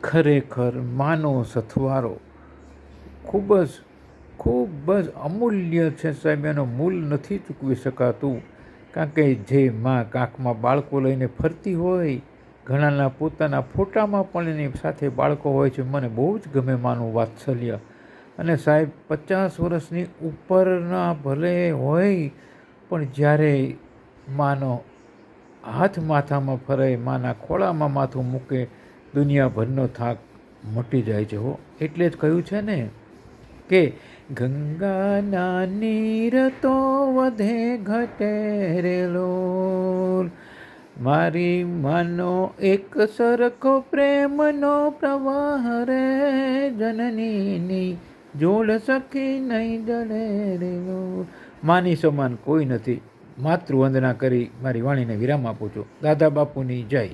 ખરેખર માનો સથવારો ખૂબ જ અમૂલ્ય છે સાહેબ. એનો મૂલ નથી ચૂકવી શકાતું. કારણ કે જે માં કાંખમાં બાળકો લઈને ફરતી હોય, ઘણાના પોતાના ફોટામાં પણ એની સાથે બાળકો હોય છે. મને બહુ જ ગમે માનું વાત્સલ્ય. અને સાહેબ 50 વર્ષની ઉપરના ભલે હોય, પણ જ્યારે માનો હાથ માથામાં ફરે, માના ખોળામાં માથું મૂકે, દુનિયાભરનો થાક મટી જાય છે હો. એટલે જ કહ્યું છે ને કે ગંગાના નીર તો વધે ઘટે રે લોલ, મારી માનો એક સરખો પ્રેમનો પ્રવાહ રે, જનનીની જોડ સખી નહીં જડે રે લોલ. માની સમાન કોઈ નથી. માતૃવંદના કરી મારી વાણીને વિરામ આપું છું. દાદા બાપુની જય.